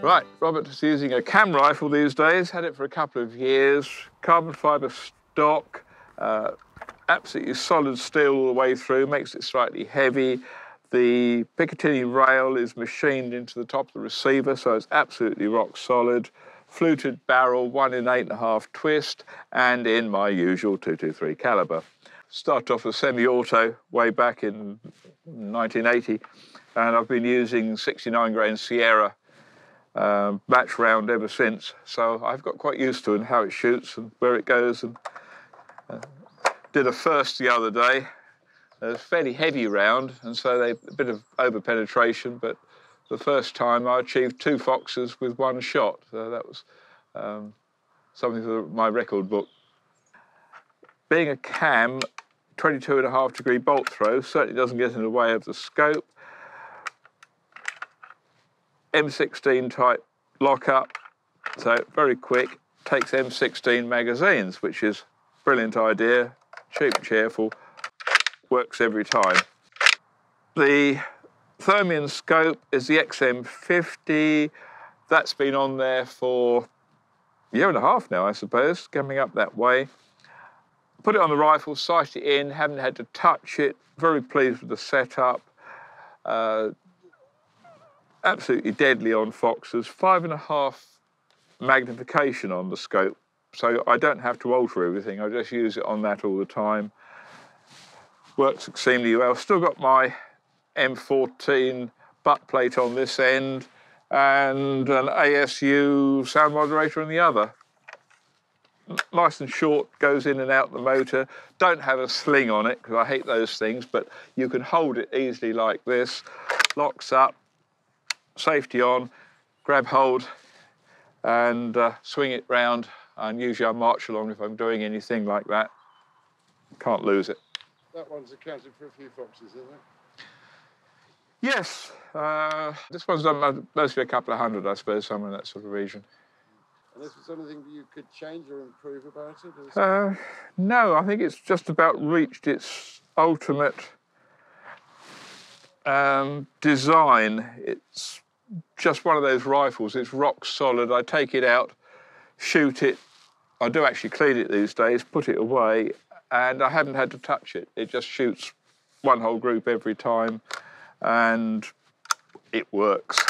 Right, Robert is using a cam rifle these days, had it for a couple of years, carbon fibre stock, absolutely solid steel all the way through, makes it slightly heavy. The Picatinny rail is machined into the top of the receiver, so it's absolutely rock solid. Fluted barrel, 1 in 8.5 twist, and in my usual 223 calibre. Started off with semi-auto way back in 1980, and I've been using 69 grain Sierra match round ever since. So I've got quite used to it and how it shoots and where it goes. And did a first the other day. It was a fairly heavy round, and so a bit of over penetration, but the first time I achieved 2 foxes with 1 shot. So that was something for my record book. Being a cam, 22.5 degree bolt throw certainly doesn't get in the way of the scope. M16 type lock-up, so very quick, takes M16 magazines, which is a brilliant idea, cheap and cheerful, works every time. The Thermion scope is the XM50. That's been on there for a year and a half now, I suppose, coming up that way. Put it on the rifle, sight it in, haven't had to touch it, very pleased with the setup. Absolutely deadly on foxes, 5.5 magnification on the scope, so I don't have to alter everything, I just use it on that all the time. Works extremely well. Still got my M14 butt plate on this end and an ASU sound moderator on the other. Nice and short, goes in and out the motor. Don't have a sling on it because I hate those things, but you can hold it easily like this, locks up, safety on, grab hold and swing it round, and usually I march along if I'm doing anything like that. Can't lose it. That one's accounted for a few foxes, isn't it? Yes, this one's done mostly a couple of hundred, I suppose, somewhere in that sort of region. And is there anything you could change or improve about it? No, I think it's just about reached its ultimate design. It's just one of those rifles, it's rock solid. I take it out, shoot it, I do actually clean it these days, put it away, and I haven't had to touch it. It just shoots one whole group every time, and it works.